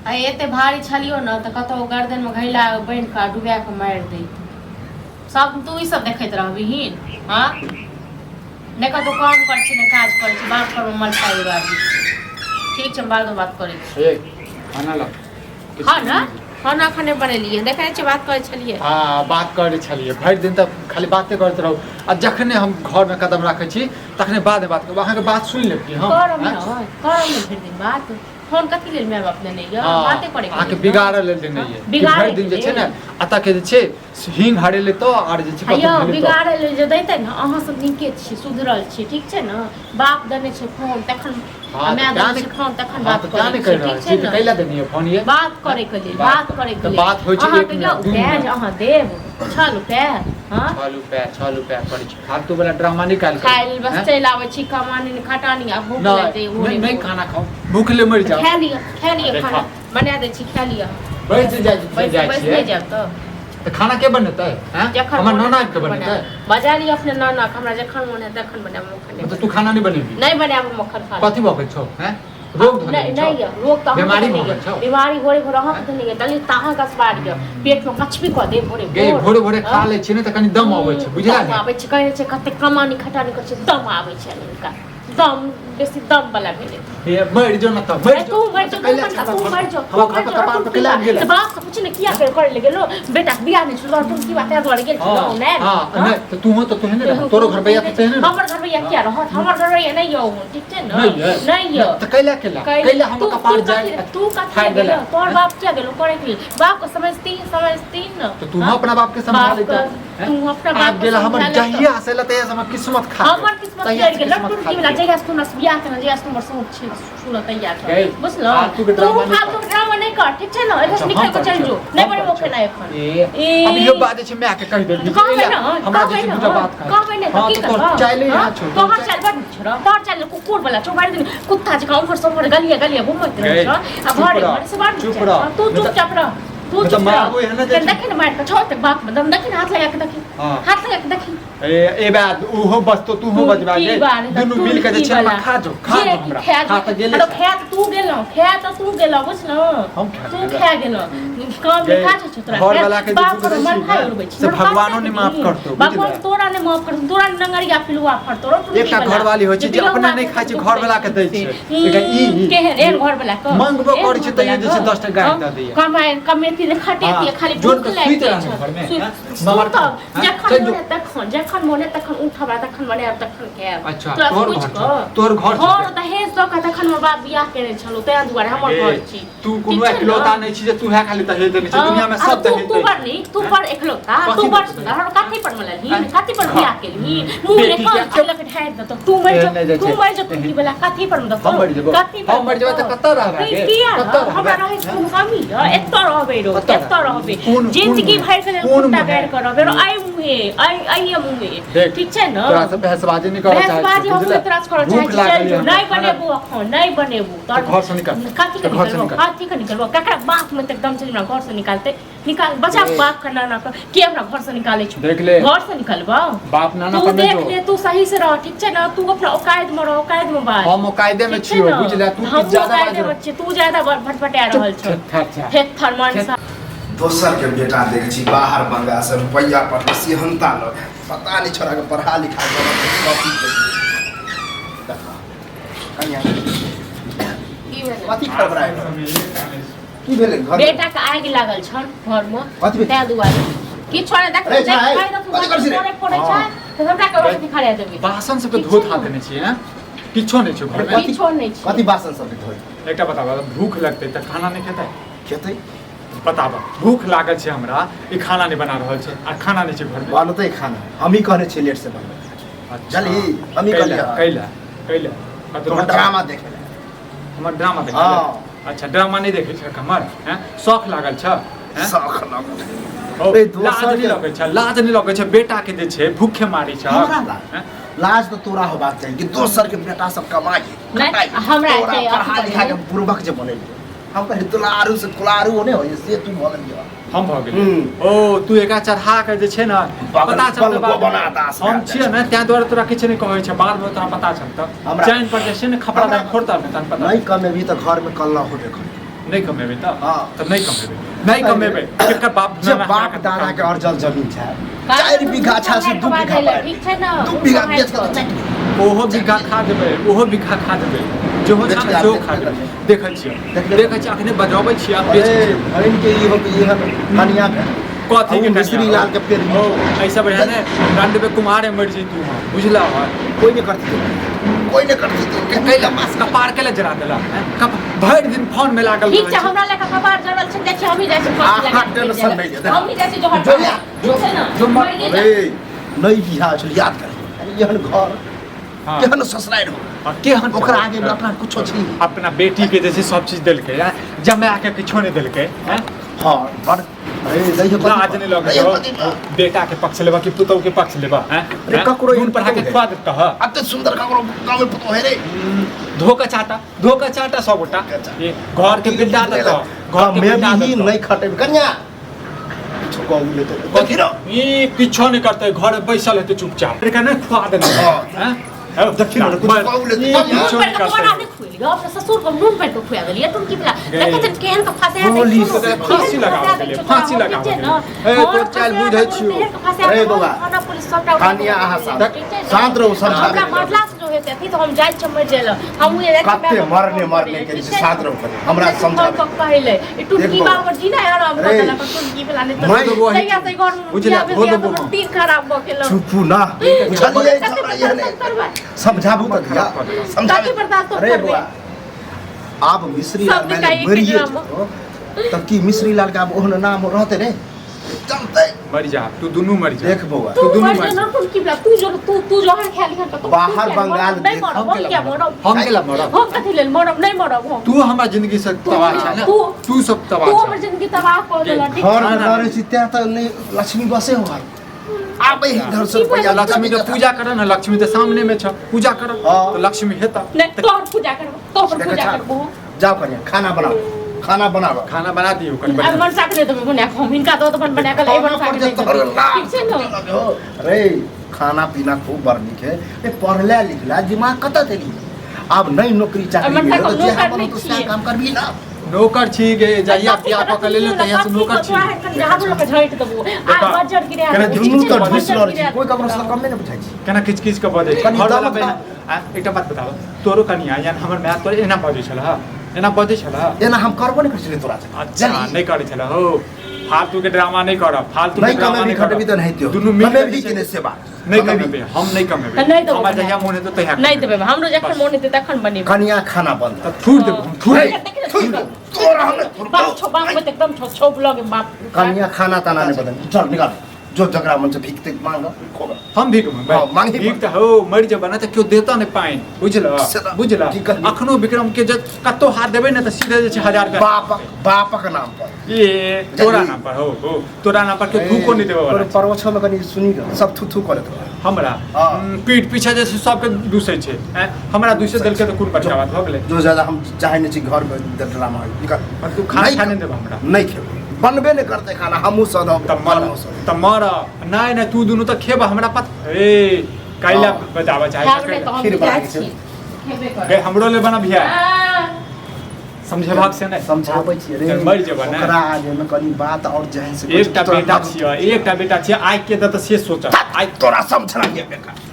आ एते भारी छलियो न त कतो गर्दन में घैला बांध का डुबा के मार दे सब तू ई सब देखैत रहबिहीन हां ने कतो काम कर छी ने काज कर छी बात पर मल खाई बाजी ठीक छै बाल बात करे ए खाना ला खाना खाना खाने बनेलिए देखै छी बात करे छलिए हां बात करे छलिए भरि दिन त खाली बाते करत रहू आ जखने हम घर में कदम राखै छी तखने बाद बात करब अहाँ के बात सुन लेब की हम करम न भरि दिन बात फोन कथि लेल मैं अपने नहीं य बाते करे अहाँ के बिगाड़ लेल नहीं है भरि दिन जे छै ने अता के जे छै हिंग हारेले तो आर जे छै कथि भेलै बिगाड़ लेल जे दैते न अहाँ सब नीके छी सुधरल छी ठीक छै न बाप देने छै फोन तखन मैं देने छै फोन तखन बात करे छी ठीक छै न कैला देनी है फोन ये बात करे के लिए बात करे के लिए बात होय छै एक मिनट अहाँ देब 6 रुपया हां 6 रुपया पड़ै छै फालतू वाला ड्रामा निकाल के खाइल बस चल आबै छी कमानी ने खटानी आ भूख लाग जाए वो नहीं खाना खाओ भूख ले मर जाओ खा लिया खाना बना दे छी खा लिया बैठ जाए छी तो खाना के बनतै हैं हमर नाना के बनतै बजा लिया अपने नाना हमरा जखन मन है तखन बनाबो खाने तो तू खाना नहीं बनेबी नहीं बनाबो मक्खन खा कथि भकै छौ हैं रोग धरे नहीं रोग त बीमारी भकै छौ बीमारी भोरे भोरे अहाँ के नहीं दली ताहा का स्वाद पेट में कचपी क दे भोरे भोरे खा ले छी ने त कनी दम आबै छै बुझला दम आबै छै कहै छै कते कमानी खटानी कर छै दम आबै छै इनका दम बेसी दम वाला भेले ये मर जो न त मर जो तू मर जो हम घर पर कपार पे केला गेल त बाप पूछ ने किया कर ले गेलो बेटा बियाह नहीं छुलो तुम की बात द्वारे गेल छलो ने हां नहीं तो तू हो तो है ना तोरो घर भैया तो है ना हमर घर भैया क्या रहत हमर घर भैया नहीं हो ठीक छै न नहीं हो त कैला हम कपार जाए तू का गेल तोर बाप क्या गेलो करे के बाप को समझती न तो तू अपना बाप के समझा ले तू अपना बाप गेला हमर जहिया से लते हम किस्मत खा हमर किस्मत यार गेल लट्टू की वाला जगह से तुम बियाह करना जगह से तुम सोच छी सुन तैयार कर बुझलो तू फालतू ड्रामा नहीं कर ठीक छै न एबे निकल के चल जो नहीं बड़े ओके ना एखन अब यो बात छै मैं के कह दे हमरा जे दूटा बात कहबै न की कर चाइले यहाँ छो तो हम चल बड़ छोरा तोर चल कुकुर वाला चौबाड़ दिन कुत्ता जे ऊपर सब पर गलिया घुमत रहे छ अब घरे से बात चुप रह तू चुपचाप रह तू तो मारबो है ना देखे न मार के छोड़ तक बाप में दम देखे हाथ लगा के देखी हाथ लगा के देखी ए बात ओहो बस तो तू हो बजवा दे दुनु मिल के जे छै खा जो हमरा खा त गेले तो खा तू गेलो बुझलो हम तू खा गेलो काम खा छ तोरा घर वाला के बाप को मन खाय उड़बै से भगवानो ने माफ करतो भगवान तोरा ने माफ कर तोरा नंगरिया पिलुआ फर तोरा एकटा घर वाली होय छै जे अपने नहीं खाय छै घर वाला के दै छै एटा ई केहन एहन घर वाला के मंगबो करै छै त ये जे छै 10 टा गाय द दैया कमेती ने खटेती खाली भूख लाग छै मगर त जखन मोने तखन उठबा तखन मने तखन के अच्छा तोर घर और दहेज तो का तखन मोर बाप बियाह केने छलो तै दुआरे हमर घर छी तू कोनो एकलौता नहीं छी जे तू है खाली दहेज देने छी दुनिया में सब दहेज तू बड़ नहीं तू बड़ एकलौता तू बड़ सुंदर काठी पर मलली काठी पर बियाह केली मुंह ने कौन छलक ढाई दतो तू मर जो की वाला काठी पर दतो काठी पर हम मर जेबे त कत रहबे कत हमरा रहे कोन कमी एत रहबे रो एत रहबे जिंदगी भर के कुत्ता गाड़ कर रहबे रो आई मुहे ठीक छै न तोरा सब बहसबाजी नहीं कर चाहे बहसबाजी हम तोरा कर चाहे नहीं बनेबो अखन नहीं बनेबो तोर घर से निकाल काठी के निकलबो ककरा बाप में एकदम चली हमरा घर से निकाल बचा बाप का नाना के हमरा घर से निकाले छ देख ले घर से निकलबा बाप नाना तू देख ले तू सही से रह ठीक छै न तू अपना औकात में रह औकात में बात हम औकात में छियो बुझला तू ज्यादा तू ज्यादा भटभटा रहल छ फेक फरमान सा दोसर के बेटा देख छी बाहर बंगा से रुपया पर सिहंता लग पता नहीं छोरा के पढ़ा लिखा कॉपी कथी खबराय की भेले घर बेटा के आग लागल छ घर में तै दुआरे की छोरा देख खाइ न तू करे पड़े छ त हमरा के रोटी खा देबे बासन सब के धो था देने छी हैं किछो नहीं छ घर में किछो नहीं छ कथी बासन सब धोइ एकटा बताबा भूख लगते त खाना नहीं खेतै बताबा भूख लागल छै हमरा ई खाना नहीं बना रहल छै आ खाना नहीं छै घर में बनतै खाना हम ही कहने छी लेट से बनबै चली हम ही कहलिए कैला ड्रामा देखे हमर ड्रामा देखे अच्छा ड्रामा नहीं देखे छ हमर हैं शौक लागल छ हैं शौक लागल ए दोसर लाज नहीं लगे छ बेटा के जे छै भूखे मारी छ लाज तो तोरा होबाक चाहिए कि दोसर के बेटा सब कमाई हमरा पढ़ा लिखा के पूर्वक जे बनेलिए हम कहे तुलारू से कुलारू होने हो से तू बोलन दिया हम भ गेल ओ तू एका चढ़ा के जे छै ना पता चल बनाता हम छिए ना त्या द्वारा तोरा किछ नहीं कहै छै बाद में तोरा पता चलता चैन पर जे छै ने खपड़ा दा खोरता में तन पता नहीं कमे भी तो घर में कल्ला होबे कर नहीं कमेबे त हाँ। त नहीं कमेबे नहीं कमेबे केकर बाप जे बाप दादा के अर्जल जमीन छै 4 बीघा छै से 2 बीघा ठीक छै ना 2 बीघा बेच के ओहो बीघा खा देबै ओहो बीघा खा देबै जो हो छै जो खा देबै देखै छियै अखने बजाबै छियै आप बेच हरिन के ई हो के ई कनिया के कथी के मिस्त्री लाल के पेड़ ओ ऐसा बढ़िया ने रंडबे कुमार मर जी तू बुझला है कोई नहीं करती तो कैला मास का पार केले जरा देला कब भर दिन फोन में लागल ठीक छै हमरा लेका कबार जरल छै देखि हम ही जाय छै टेंशन नहीं ले हम ही जाय छै जो हट जो छै ना जो अरे नहीं बिहा छ याद कर यहन घर केहन ससुराल हो केहन ओकरा आगे में अपना कुछो छी अपना बेटी के जैसे सब चीज देलकै जमा के किछो नहीं देलकै हां बड़ अरे देखियो लाज नहीं लगे बेटा के पक्ष लेबा कि पुतौ के पक्ष लेबा अरे ककरो इन पढ़ा के खुआ देता है अते सुंदर ककरो गांव में पुतो है रे धोखा चाटा सब गोटा ये घर के बिल्डा त घर के में भी नहीं खटे कन्या छको ले तो कथि रो ई किछो नहीं करते घर में बैसल है तो चुपचाप रे नहीं खुआ देना हैं दक्षिण में कुछ पाउले किछो नहीं करते अपने ससुर को मुंह पे खुआ देलिए तुम की पला देखत केहन का फंसे है फांसी लगा ए तो चल बुझै छियो अरे बाबा थाना पुलिस सबटा कन्या आहा शांत रहो समझा हमरा मरला से जो हेते थी तो हम जाय छ मर जेल हम ये कते मरने के शांत रहो हमरा समझा पहिले ई टुटकी बाबर जी ना यार हम कहला टुटकी पला नहीं तो तैया से घर में बुझला हो दबो तीन खराब भ गेल चुपू ना चलिए समझाबू त दिया समझाबी बर्दाश्त अरे बाबा आप मिश्री लाल मैंने मरिए तब की मिश्री लाल का ओहन नाम रहते रे जानते मर जा तू दोनों मर जा देख बाबा तू दोनों मर जा तुम की बला तू जो हर खेल खेल तो बाहर बंगाल देख हम क्या मरब हम केला मरब हम कथि लेल मरब नहीं मरब हम तू हमरा जिंदगी से तबाह छै ना तू सब तबाह तू छै हमर जिंदगी तबाह कर देला ठीक घर में रहे छी त्या त नहीं लक्ष्मी बसे हो भाई आबे ही घर से रुपया लक्ष्मी के पूजा कर ना लक्ष्मी तो सामने में छ पूजा कर तो लक्ष्मी हेता नहीं तोहर पूजा करब तोहर पूजा करबो जाओ करिया खाना बना दियो कर अब मन साकरे तो बना हम इनका तो अपन बना के ले बन साकरे ठीक छै न अरे खाना पीना खूब बरनी के ए पढ़ला लिखला दिमाग कत थेली अब नहीं नौकरी चाकरी मिले तो जे हम तो क्या काम करबी ना नौकर छी गे जहिया पिया पकड़ ले तहिया से नौकर छी झाड़ू लके झैट देबो आ बजर गिरे कने दुनू तो ढुस लड़ छी कोई ककरो से कम नहीं बुझाई छी केना किच किच के बजे घर वाला बहन एकटा बात बताओ तोरो कनिया यानी हमर माय तोर एना बजे छला एना बजे छला एना हम करबो नहीं करछले तोरा से अच्छा नहीं करे छला हो फालतू के ड्रामा नहीं कर फालतू के ड्रामा नहीं खटबी तो नहीं दियो दुनू मिल भी केने सेवा नहीं कमेबे हम नहीं कमेबे नहीं देबो हमरा जहिया मोन हेतो तहिया नहीं देबे हमरो जखन मोन हेते तखन बनेबे कनिया खाना बंद थूर देबो हम थूर तोरा हम बाप छो बाप में एकदम छो छो लगे बाप कनिया खाना ताना नहीं बदन चल निकाल जो जगरा मन से भीख ते मांग खोल हम भीख मांगे भीख त हो मर जब ना त क्यों देता नहीं पाइन बुझला अखनो विक्रम के जब कतो हाथ देबे ना त सीधे जे 1000 बाप का नाम पर ये तोरा नाम पर हो तोरा नाम पर के थू को नहीं देबे वाला परवछ में कनी सुनी सब थू थू करे तो हमरा पीठ पीछे जैसे सबके दूसरे छे हमरा दूसरे दिल के तो कोन बच्चा बात हो गेले जो ज्यादा हम चाहे नहीं छी घर में ड्रामा निकाल पर तू खाने देबे हमरा नहीं खेबे बनबे नहीं करते खाना हमहू सदो तमरा नहीं नहीं तू दोनों तो खेबा हमरा पता ए काइला बतावा चाहे खीर बना के हमरो ले बना भिया समझे भाग से नहीं समझाबै छी रे मर जेबा ना ओकरा आगे में कनी बात और जहन से एकटा बेटा छियै आइ के त से सोच आइ तोरा समझना ये बेकार